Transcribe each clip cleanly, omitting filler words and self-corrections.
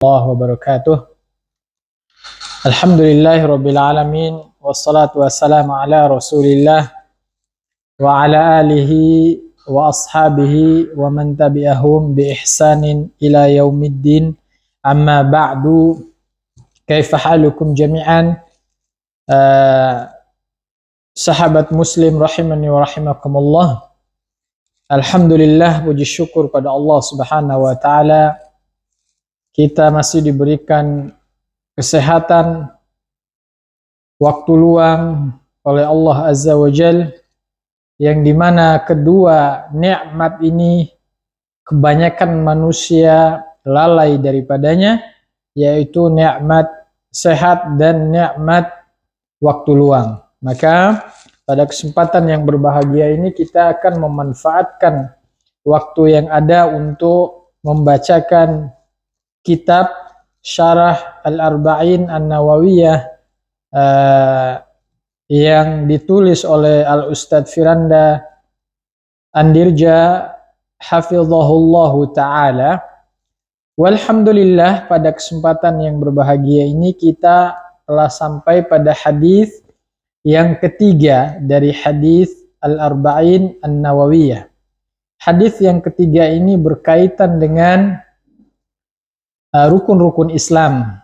Allah wabarakatuh. Alhamdulillahirabbil alamin wassalatu wassalamu ala Rasulillah wa ala alihi wa ashabihi wa man tabi'ahum bi ihsanin ila yaumiddin. Amma ba'du. Kaifa halukum jami'an? Sahabat muslim rahimani wa rahimakumullah. Alhamdulillah, puji syukur pada Allah Subhanahu wa taala, kita masih diberikan kesehatan, waktu luang oleh Allah Azza wa Jal, yang dimana kedua nikmat ini kebanyakan manusia lalai daripadanya, yaitu nikmat sehat dan nikmat waktu luang. Maka pada kesempatan yang berbahagia ini kita akan memanfaatkan waktu yang ada untuk membacakan kitab Syarah Al-Arba'in An-Nawawiyah yang ditulis oleh Al-Ustadz Firanda Andirja hafizahullahu ta'ala. Walhamdulillah, pada kesempatan yang berbahagia ini kita telah sampai pada hadis yang ketiga dari hadis Al-Arba'in An-Nawawiyah. Hadis yang ketiga ini berkaitan dengan rukun-rukun Islam.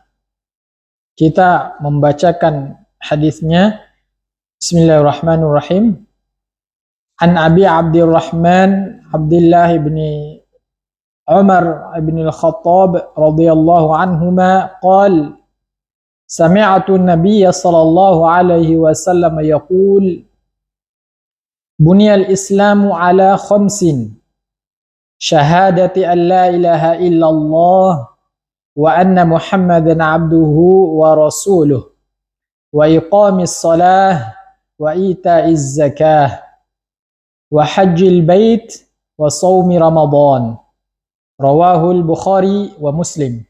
Kita membacakan hadisnya. Bismillahirrahmanirrahim. An Abi Abdurrahman Abdullah bin Umar bin Al-Khattab radhiyallahu anhuma qala sami'tu an-nabiy sallallahu alaihi wasallam yaqul buniyal islamu ala khamsin syahadati an la ilaha illallah wa anna Muhammadan abduhu wa rasuluh wa iqamis salah wa ita'iz zakah wa hajjil bait wa shaumi ramadan. Rawahul Bukhari wa Muslim.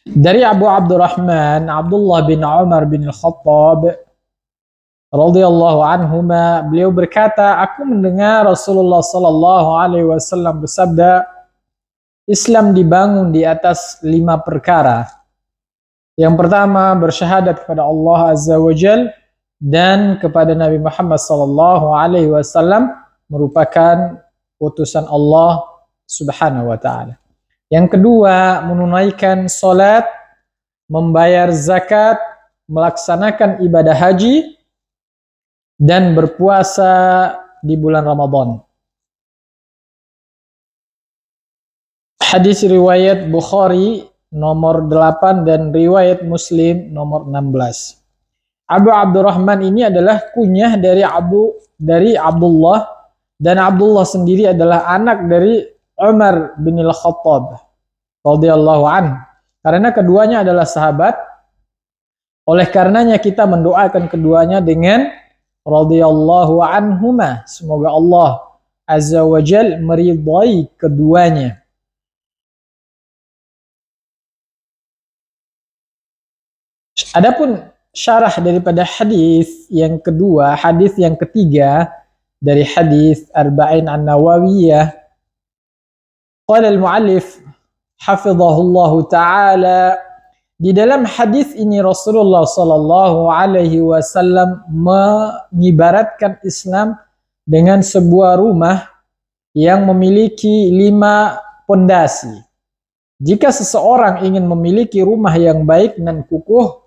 Dari Abu Abdurrahman Abdullah bin Umar bin Al-Khattab radhiyallahu anhuma, beliau berkata, aku mendengar Rasulullah sallallahu alaihi wasallam bersabda, Islam dibangun di atas 5 perkara. Yang pertama, bersyahadat kepada Allah Azza wa Jal dan kepada Nabi Muhammad sallallahu alaihi wasallam merupakan utusan Allah Subhanahu wa taala. Yang kedua, menunaikan salat, membayar zakat, melaksanakan ibadah haji dan berpuasa di bulan Ramadan. Hadis riwayat Bukhari nomor 8 dan riwayat Muslim nomor 16. Abu Abdurrahman ini adalah kunyah dari Abdullah, dan Abdullah sendiri adalah anak dari Umar bin Al-Khattab radhiyallahu anhu. Karena keduanya adalah sahabat, oleh karenanya kita mendoakan keduanya dengan radhiyallahu anhuma. Semoga Allah Azza wa Jal meridai keduanya. Adapun syarah daripada hadis yang kedua, hadis yang ketiga dari hadis Arba'in An-Nawawiyah, qala al-muallif hafizahullahu ta'ala, di dalam hadis ini Rasulullah sallallahu alaihi wasallam mengibaratkan Islam dengan sebuah rumah yang memiliki 5 pondasi. Jika seseorang ingin memiliki rumah yang baik dan kukuh,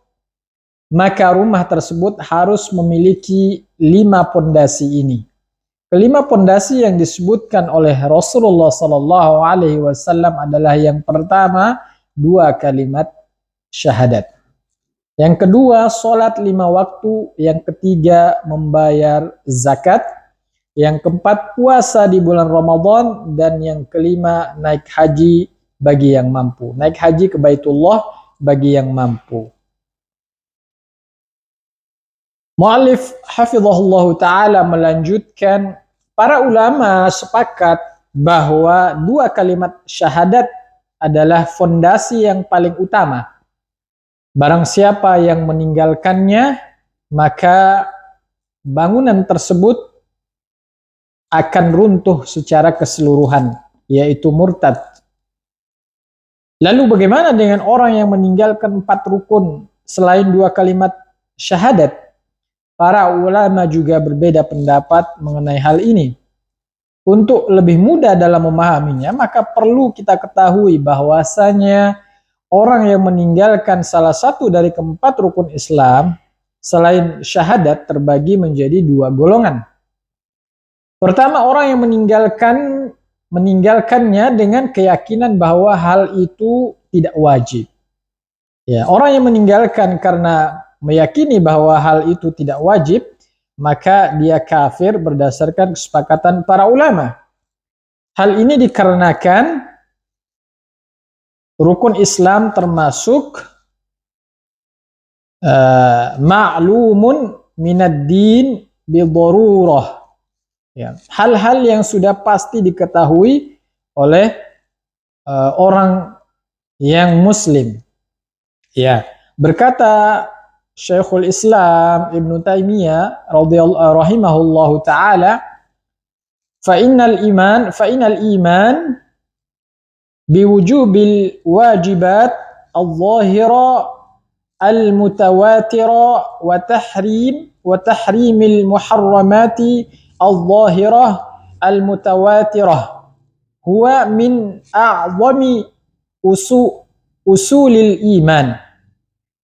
maka rumah tersebut harus memiliki 5 pondasi ini. Kelima pondasi yang disebutkan oleh Rasulullah sallallahu alaihi wasallam adalah yang pertama, 2 kalimat syahadat. Yang kedua, salat 5 waktu. Yang ketiga, membayar zakat. Yang keempat, puasa di bulan Ramadan. Dan yang kelima, naik haji bagi yang mampu. Naik haji ke Baitullah bagi yang mampu. Mu'allif hafizahullahu ta'ala melanjutkan, para ulama sepakat bahwa 2 kalimat syahadat adalah fondasi yang paling utama. Barang siapa yang meninggalkannya, maka bangunan tersebut akan runtuh secara keseluruhan, yaitu murtad. Lalu bagaimana dengan orang yang meninggalkan 4 rukun selain 2 kalimat syahadat? Para ulama juga berbeda pendapat mengenai hal ini. Untuk lebih mudah dalam memahaminya, maka perlu kita ketahui bahwasanya orang yang meninggalkan salah satu dari keempat rukun Islam selain syahadat terbagi menjadi 2 golongan. Pertama, orang yang meninggalkannya dengan keyakinan bahwa hal itu tidak wajib. Ya, orang yang meninggalkan karena meyakini bahwa hal itu tidak wajib, maka dia kafir berdasarkan kesepakatan para ulama. Hal ini dikarenakan rukun Islam termasuk ma'lumun minad din bidharurah. Ya, hal-hal yang sudah pasti diketahui oleh orang yang muslim. Ya, berkata Syekhul Islam Ibnu Taimiyah rahimahullahu taala, fa innal iman biwujubil wajibat al-zahira al-mutawatira wa tahrimil muharramati al-zahirah al-mutawatirah huwa min a'zami usulil iman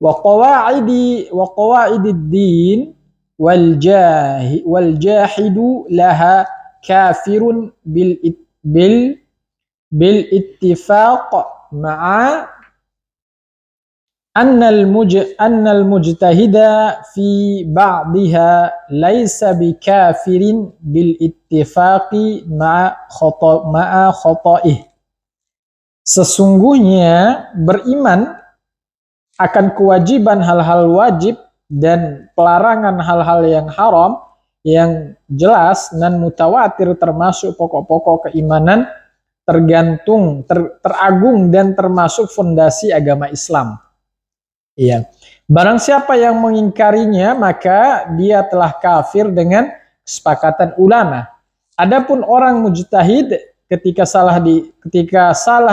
wa qawaidid din wal jahidu laha kafirun bil ittifaq ma'a annal mujtahida fi ba'diha laisa bikafirin bil ittifaqi ma'a khata'ih. Sesungguhnya beriman akan kewajiban hal-hal wajib dan pelarangan hal-hal yang haram yang jelas dan mutawatir termasuk pokok-pokok keimanan teragung dan termasuk fondasi agama Islam. Iya. Barang siapa yang mengingkarinya maka dia telah kafir dengan kesepakatan ulama. Adapun orang mujtahid ketika salah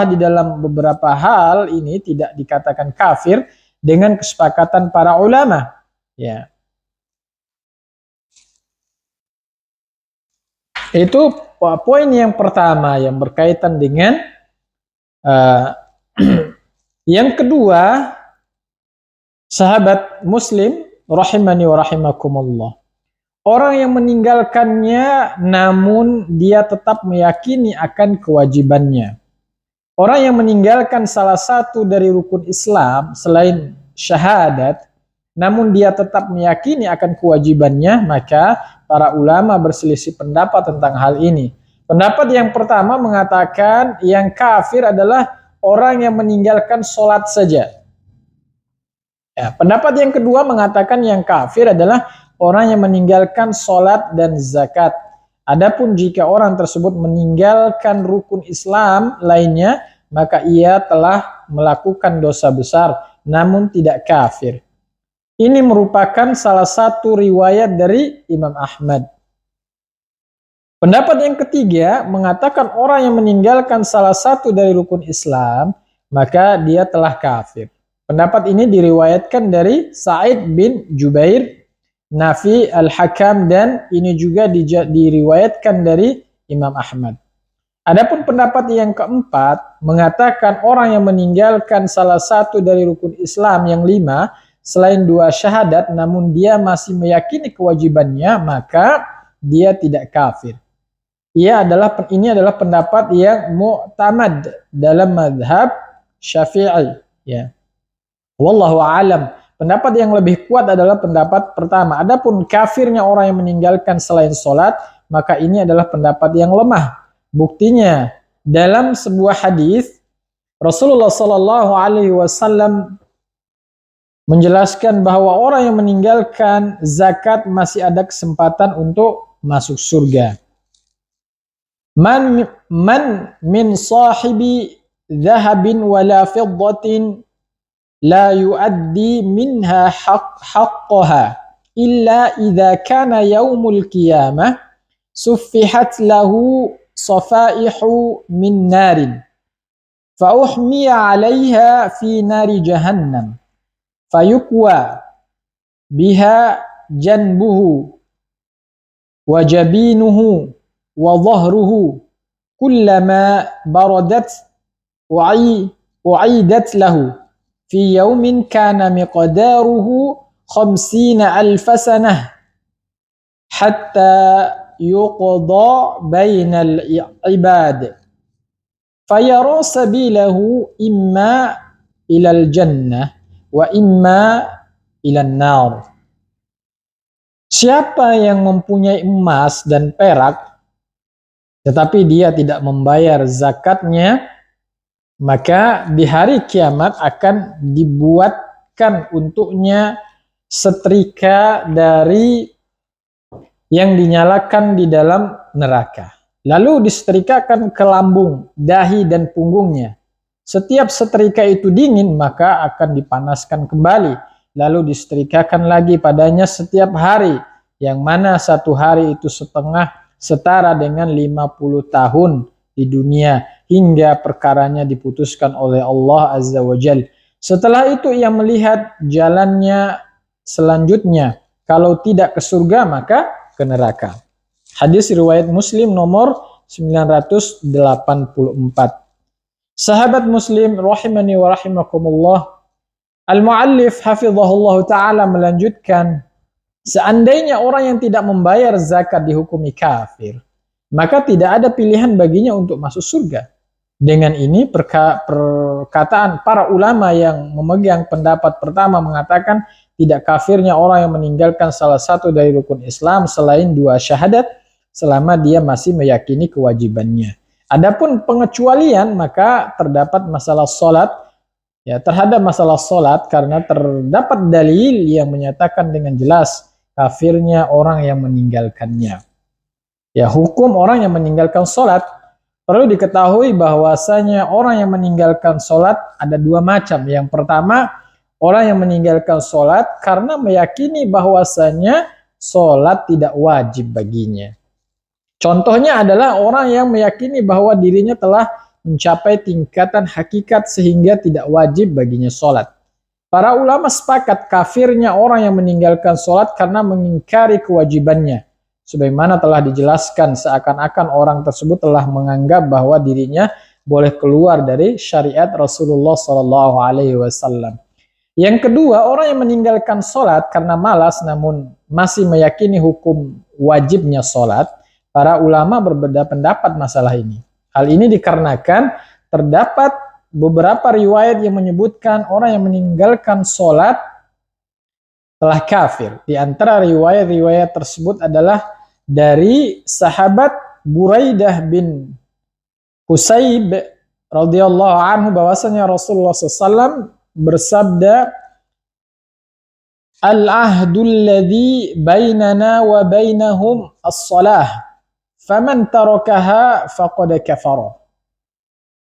di dalam beberapa hal ini tidak dikatakan kafir dengan kesepakatan para ulama. Ya. Itu poin yang pertama yang berkaitan dengan yang kedua, sahabat muslim rahimani wa rahimakumullah. Orang yang meninggalkannya namun dia tetap meyakini akan kewajibannya. Orang yang meninggalkan salah satu dari rukun Islam selain syahadat namun dia tetap meyakini akan kewajibannya, maka para ulama berselisih pendapat tentang hal ini. Pendapat yang pertama mengatakan yang kafir adalah orang yang meninggalkan sholat saja. Ya, pendapat yang kedua mengatakan yang kafir adalah orang yang meninggalkan sholat dan zakat. Adapun jika orang tersebut meninggalkan rukun Islam lainnya, maka ia telah melakukan dosa besar, namun tidak kafir. Ini merupakan salah satu riwayat dari Imam Ahmad. Pendapat yang ketiga mengatakan orang yang meninggalkan salah satu dari rukun Islam, maka dia telah kafir. Pendapat ini diriwayatkan dari Sa'id bin Jubair, Nafi al-Hakam, dan ini juga diriwayatkan dari Imam Ahmad. Adapun pendapat yang keempat mengatakan orang yang meninggalkan salah satu dari rukun Islam yang 5 selain 2 syahadat namun dia masih meyakini kewajibannya, maka dia tidak kafir. Ini adalah pendapat yang mu'tamad dalam mazhab Syafi'i, ya. Wallahu a'lam. Pendapat yang lebih kuat adalah pendapat pertama. Adapun kafirnya orang yang meninggalkan selain sholat, maka ini adalah pendapat yang lemah. Buktinya dalam sebuah hadis Rasulullah Shallallahu Alaihi Wasallam menjelaskan bahwa orang yang meninggalkan zakat masih ada kesempatan untuk masuk surga. Man min sahibi dhahabin wala fiddatin la yuaddi minha haqqaha illa idza kana yaumul qiyamah suffihat lahu safaihu min narin فأحمي عليها في نار جهنم فيكوى بها جنبه وجبينه وظهره كلما بردت أعيدت له في يوم كان مقداره 50,000 سنة حتى يقضى بين العباد فيرى سبيله إما إلى الجنة وإما إلى النار. Siapa yang mempunyai emas dan perak tetapi dia tidak membayar zakatnya, maka di hari kiamat akan dibuatkan untuknya setrika dari yang dinyalakan di dalam neraka. Lalu disetrikakan ke lambung, dahi dan punggungnya. Setiap setrika itu dingin, maka akan dipanaskan kembali. Lalu disetrikakan lagi padanya setiap hari, yang mana satu hari itu setara dengan 50 tahun di dunia, hingga perkaranya diputuskan oleh Allah Azza wa Jal. Setelah itu ia melihat jalannya selanjutnya, kalau tidak ke surga maka ke neraka. Hadis riwayat Muslim nomor 984. Sahabat Muslim rahimani wa rahimakumullah, Al-Muallif hafizahullah ta'ala melanjutkan, seandainya orang yang tidak membayar zakat dihukumi kafir, maka tidak ada pilihan baginya untuk masuk surga. Dengan ini perkataan para ulama yang memegang pendapat pertama mengatakan tidak kafirnya orang yang meninggalkan salah satu dari rukun Islam selain 2 syahadat selama dia masih meyakini kewajibannya. Adapun pengecualian, maka terdapat masalah salat, ya, terhadap masalah salat karena terdapat dalil yang menyatakan dengan jelas kafirnya orang yang meninggalkannya. Ya, hukum orang yang meninggalkan salat, perlu diketahui bahwasanya orang yang meninggalkan salat ada 2 macam. Yang pertama, orang yang meninggalkan salat karena meyakini bahwasanya salat tidak wajib baginya. Contohnya adalah orang yang meyakini bahwa dirinya telah mencapai tingkatan hakikat sehingga tidak wajib baginya salat. Para ulama sepakat kafirnya orang yang meninggalkan salat karena mengingkari kewajibannya. Sebagaimana telah dijelaskan, seakan-akan orang tersebut telah menganggap bahwa dirinya boleh keluar dari syariat Rasulullah SAW. Yang kedua, orang yang meninggalkan salat karena malas namun masih meyakini hukum wajibnya salat. Para ulama berbeda pendapat masalah ini. Hal ini dikarenakan terdapat beberapa riwayat yang menyebutkan orang yang meninggalkan salat telah kafir. Di antara riwayat-riwayat tersebut adalah dari sahabat Buraidah bin Husayb radhiyallahu anhu bahwasanya Rasulullah SAW bersabda, "Al-ahdul ladzi bainana wa bainahum as-salah. Faman tarakaha faqad kafara."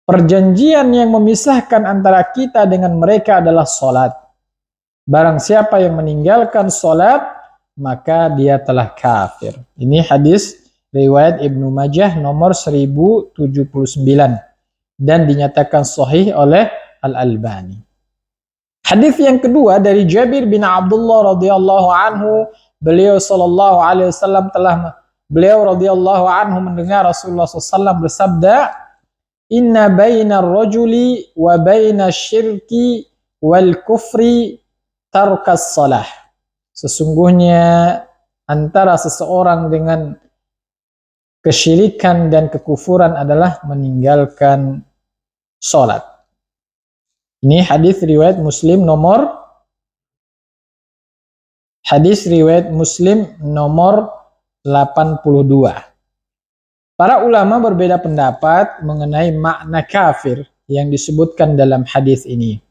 Perjanjian yang memisahkan antara kita dengan mereka adalah salat. Barang siapa yang meninggalkan salat, maka dia telah kafir. Ini hadis riwayat Ibnu Majah nomor 1079 dan dinyatakan sahih oleh Al-Albani. Hadis yang kedua dari Jabir bin Abdullah radhiyallahu anhu, beliau radhiyallahu anhu mendengar Rasulullah SAW bersabda, "Inna bainar rajuli wa baina syirki wal kufri tarkas salah." Sesungguhnya antara seseorang dengan kesyirikan dan kekufuran adalah meninggalkan salat. Ini hadis riwayat Muslim nomor 82. Para ulama berbeda pendapat mengenai makna kafir yang disebutkan dalam hadis ini.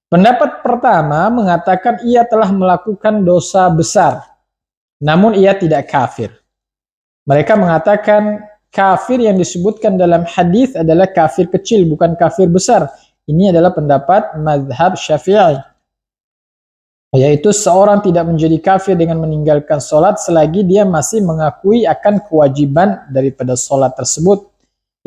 Pendapat pertama mengatakan ia telah melakukan dosa besar, namun ia tidak kafir. Mereka mengatakan kafir yang disebutkan dalam hadis adalah kafir kecil, bukan kafir besar. Ini adalah pendapat mazhab Syafi'i, yaitu seorang tidak menjadi kafir dengan meninggalkan sholat selagi dia masih mengakui akan kewajiban daripada sholat tersebut,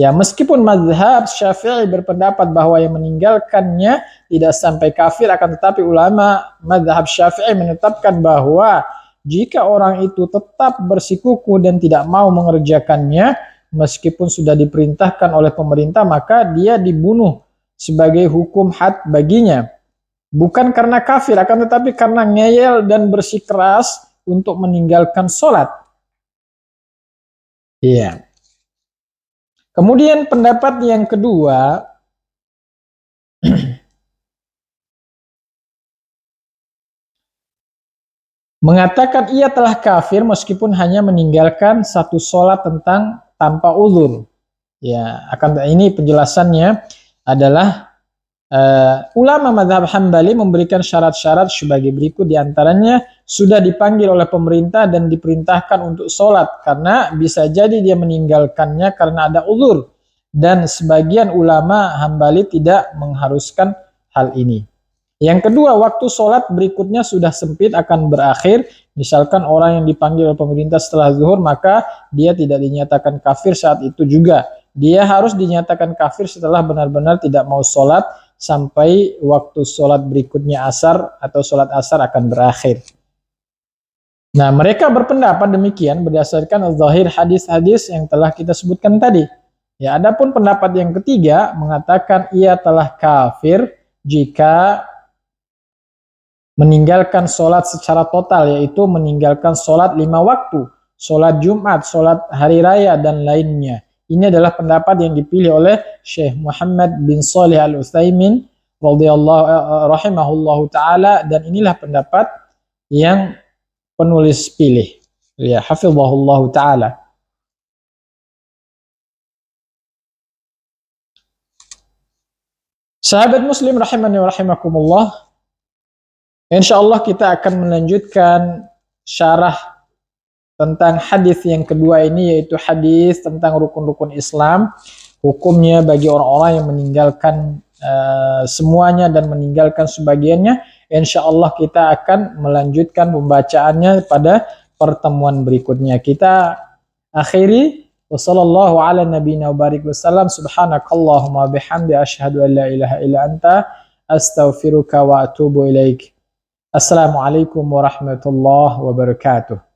Ya, meskipun mazhab Syafi'i berpendapat bahwa yang meninggalkannya tidak sampai kafir, akan tetapi ulama mazhab Syafi'i menetapkan bahwa jika orang itu tetap bersikukuh dan tidak mau mengerjakannya, meskipun sudah diperintahkan oleh pemerintah, maka dia dibunuh sebagai hukum had baginya. Bukan karena kafir, akan tetapi karena ngeyel dan bersikeras untuk meninggalkan sholat. Iya. Kemudian pendapat yang kedua, mengatakan ia telah kafir meskipun hanya meninggalkan satu sholat tanpa uzur. Ya, akan ini penjelasannya adalah ulama mazhab Hambali memberikan syarat-syarat sebagai berikut, diantaranya sudah dipanggil oleh pemerintah dan diperintahkan untuk sholat, karena bisa jadi dia meninggalkannya karena ada uzur, dan sebagian ulama Hambali tidak mengharuskan hal ini. Yang kedua, waktu sholat berikutnya sudah sempit, akan berakhir. Misalkan orang yang dipanggil oleh pemerintah setelah zuhur, maka dia tidak dinyatakan kafir saat itu juga. Dia harus dinyatakan kafir setelah benar-benar tidak mau sholat sampai waktu sholat berikutnya asar atau sholat asar akan berakhir. Nah, mereka berpendapat demikian berdasarkan zahir hadis-hadis yang telah kita sebutkan tadi. Ya, adapun pendapat yang ketiga mengatakan ia telah kafir jika meninggalkan sholat secara total, yaitu meninggalkan sholat 5 waktu, sholat Jumat, sholat hari raya, dan lainnya. Ini adalah pendapat yang dipilih oleh Syekh Muhammad bin Shalih Al-Utsaimin rahimahullahu taala, dan inilah pendapat yang penulis pilih. Ya, hafizahullahu taala. Sahabat muslim rahimani wa rahimakumullah, insyaallah kita akan melanjutkan syarah tentang hadis yang kedua ini, yaitu hadis tentang rukun-rukun Islam, hukumnya bagi orang-orang yang meninggalkan semuanya dan meninggalkan sebagiannya. Insyaallah kita akan melanjutkan pembacaannya pada pertemuan berikutnya. Kita akhiri, wassallallahu ala nabiyina wa barik wasallam, subhanakallahumma bihamdi asyhadu an la ilaha illa anta astaghfiruka wa atubu ilaik. Assalamualaikum warahmatullahi wabarakatuh.